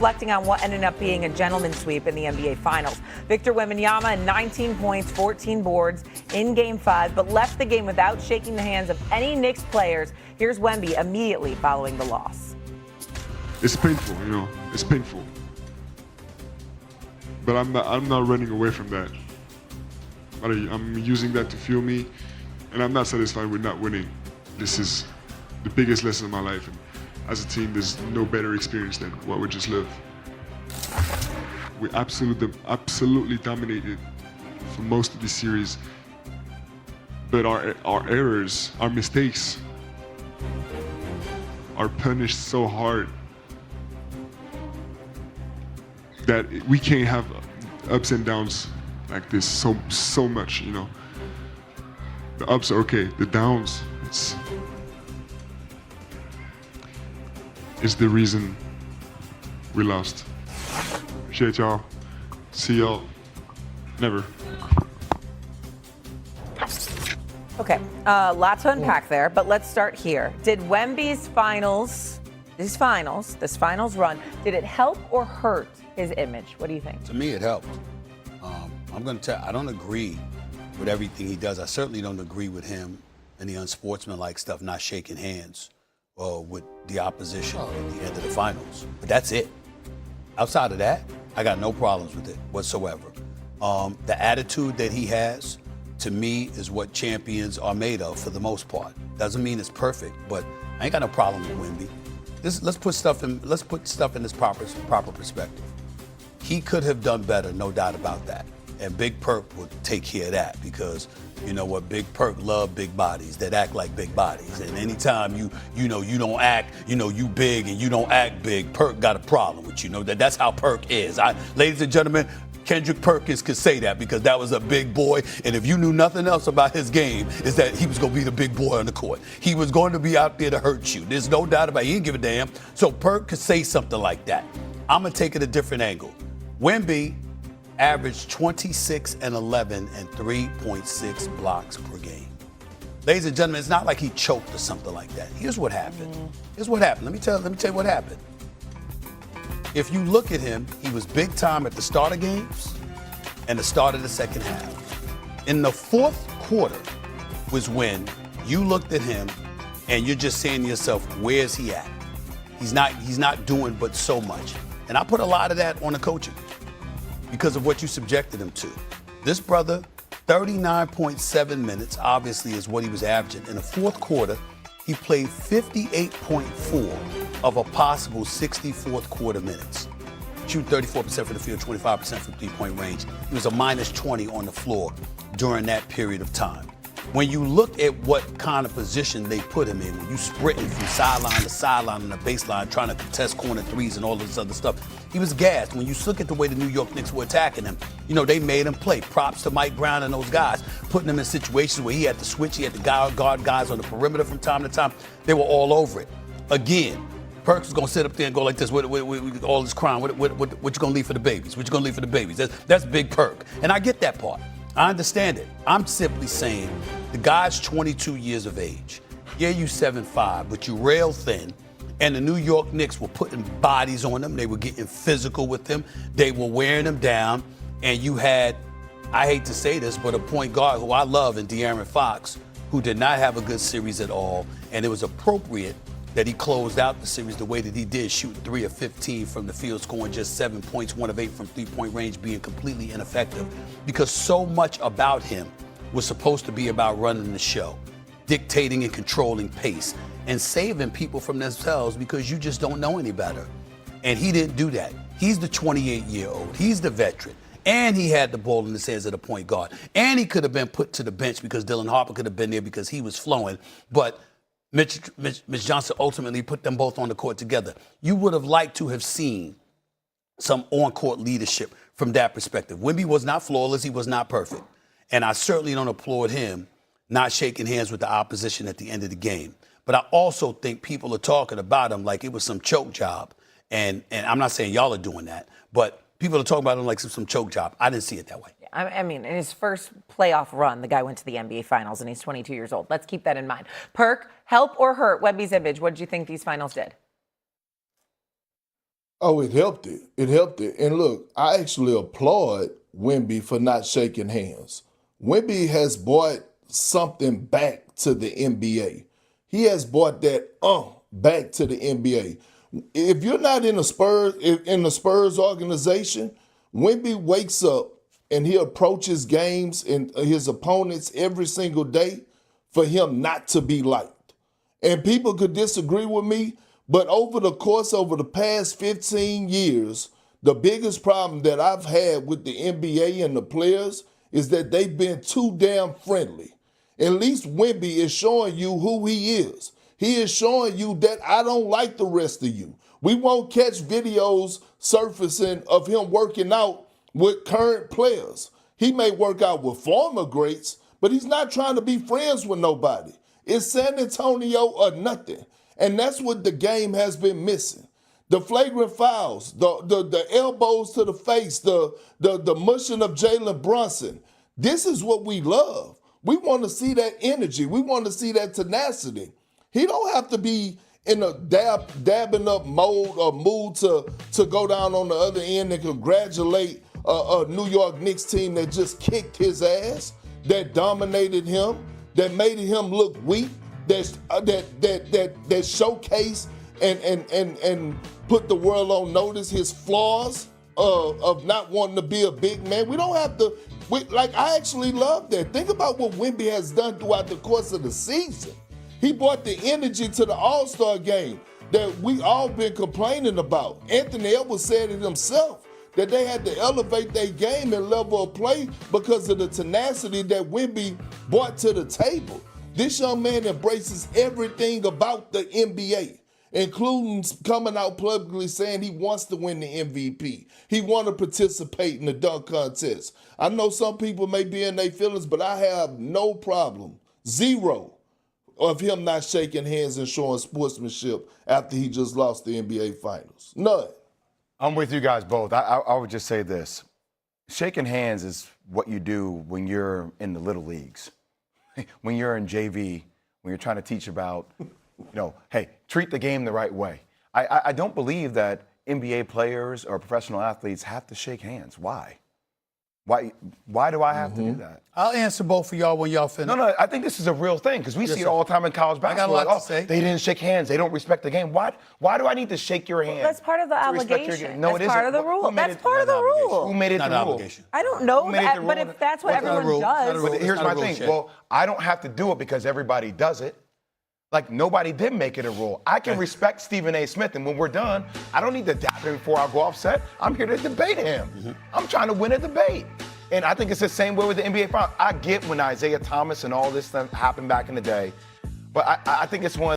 reflecting on what ended up being a gentleman's sweep in the NBA Finals. Victor Wembanyama, 19 points, 14 boards in Game 5, but left the game without shaking the hands of any Knicks players. Here's Wemby immediately following the loss. It's painful, it's painful. But I'm not running away from that. I'm using that to fuel me, and I'm not satisfied with not winning. This is the biggest lesson of my life. And as a team, there's no better experience than what we just lived. We absolutely dominated for most of the series, but our errors, our mistakes, are punished so hard that we can't have ups and downs like this so much, The ups are okay, the downs, it's the reason we lost. Appreciate y'all. See y'all. Never. Okay, lot to unpack there, but let's start here. Did Wemby's this finals run, did it help or hurt his image? What do you think? To me, it helped. I'm going to tell you, I don't agree with everything he does. I certainly don't agree with him and the unsportsmanlike stuff, not shaking hands with the opposition at the end of the finals. But that's it. Outside of that, I got no problems with it whatsoever. The attitude that he has, to me, is what champions are made of for the most part. Doesn't mean it's perfect, but I ain't got no problem with Wemby. Let's put stuff in its proper perspective. He could have done better, no doubt about that. And Big Perk would take care of that because, you know what, Big Perk love big bodies that act like big bodies. And anytime you don't act, you big and you don't act big, Perk got a problem with you. That's how Perk is. Ladies and gentlemen, Kendrick Perkins could say that because that was a big boy. And if you knew nothing else about his game, is that he was going to be the big boy on the court. He was going to be out there to hurt you. There's no doubt about it. He didn't give a damn. So Perk could say something like that. I'm going to take it a different angle. Wemby averaged 26 and 11 and 3.6 blocks per game. Ladies and gentlemen, it's not like he choked or something like that. Here's what happened. Let me tell you what happened. If you look at him, he was big time at the start of games and the start of the second half. In the fourth quarter was when you looked at him and you're just saying to yourself, where's he at? He's not doing but so much. And I put a lot of that on the coaching because of what you subjected him to. This brother, 39.7 minutes, obviously, is what he was averaging. In the fourth quarter, he played 58.4 of a possible 60 fourth quarter minutes. Shooting 34% from the field, 25% from three-point range. He was a minus 20 on the floor during that period of time. When you look at what kind of position they put him in, when you sprinting from sideline to sideline on the baseline, trying to contest corner threes and all this other stuff, he was gassed. When you look at the way the New York Knicks were attacking him, they made him play. Props to Mike Brown and those guys, putting him in situations where he had to switch, he had to guard guys on the perimeter from time to time. They were all over it. Again, Perks is going to sit up there and go like this, with all this crime. What you going to leave for the babies? What you going to leave for the babies? That's Big Perk. And I get that part. I understand it. I'm simply saying the guy's 22 years of age. Yeah, you 7'5", but you rail thin. And the New York Knicks were putting bodies on him. They were getting physical with him. They were wearing him down. And you had, I hate to say this, but a point guard who I love in De'Aaron Fox, who did not have a good series at all. And it was appropriate that he closed out the series the way that he did, shooting 3 of 15 from the field, scoring just 7 points, 1 of 8 from three-point range, being completely ineffective. Because so much about him was supposed to be about running the show, dictating and controlling pace, and saving people from themselves because you just don't know any better. And he didn't do that. He's the 28-year-old. He's the veteran. And he had the ball in his hands at a point guard. And he could have been put to the bench because Dylan Harper could have been there because he was flowing. But Mitch Johnson ultimately put them both on the court together. You would have liked to have seen some on-court leadership from that perspective. Wemby was not flawless. He was not perfect. And I certainly don't applaud him not shaking hands with the opposition at the end of the game. But I also think people are talking about him like it was some choke job. And I'm not saying y'all are doing that, but people are talking about him like some choke job. I didn't see it that way. I mean, in his first playoff run, the guy went to the NBA Finals, and he's 22 years old. Let's keep that in mind. Perk, help or hurt Wemby's image? What did you think these finals did? Oh, it helped it. It helped it. And look, I actually applaud Wemby for not shaking hands. Wemby has brought something back to the NBA. He has brought that back to the NBA. If you're not in the Spurs organization, Wemby wakes up and he approaches games and his opponents every single day for him not to be liked. And people could disagree with me, but over the past 15 years, the biggest problem that I've had with the NBA and the players is that they've been too damn friendly. At least Wemby is showing you who he is. He is showing you that I don't like the rest of you. We won't catch videos surfacing of him working out with current players. He may work out with former greats, but he's not trying to be friends with nobody. It's San Antonio or nothing. And that's what the game has been missing. The flagrant fouls, the elbows to the face, the mushing of Jalen Brunson. This is what we love. We want to see that energy. We want to see that tenacity. He don't have to be in a dabbing up mode or mood to go down on the other end and congratulate a New York Knicks team that just kicked his ass, that dominated him, that made him look weak, that showcased and put the world on notice his flaws of not wanting to be a big man. We don't have to. I actually love that. Think about what Wemby has done throughout the course of the season. He brought the energy to the All-Star game that we all been complaining about. Anthony Edwards said it himself, that they had to elevate their game and level of play because of the tenacity that Wemby brought to the table. This young man embraces everything about the NBA, including coming out publicly saying he wants to win the MVP. He wants to participate in the dunk contest. I know some people may be in their feelings, but I have no problem, zero, of him not shaking hands and showing sportsmanship after he just lost the NBA Finals. None. I'm with you guys both. I would just say this. Shaking hands is what you do when you're in the little leagues. When you're in JV, when you're trying to teach about, hey, treat the game the right way. I don't believe that NBA players or professional athletes have to shake hands. Why? Why do I have to do that? I'll answer both of y'all when y'all finish. No, I think this is a real thing because we see it all the time in college basketball. I got a lot to say. They didn't shake hands. They don't respect the game. Why do I need to shake your hand? That's part of the obligation. No, it that's part of the rule. That's part of the rule. Who made it the rule? I don't know that, but if that's what everyone does. But here's my thing. Well, I don't have to do it because everybody does it. Like, nobody did make it a rule. I can respect Stephen A. Smith, and when we're done, I don't need to dap him before I go off set. I'm here to debate him. I'm trying to win a debate. And I think it's the same way with the NBA Finals. I get when Isaiah Thomas and all this stuff happened back in the day, but I think it's one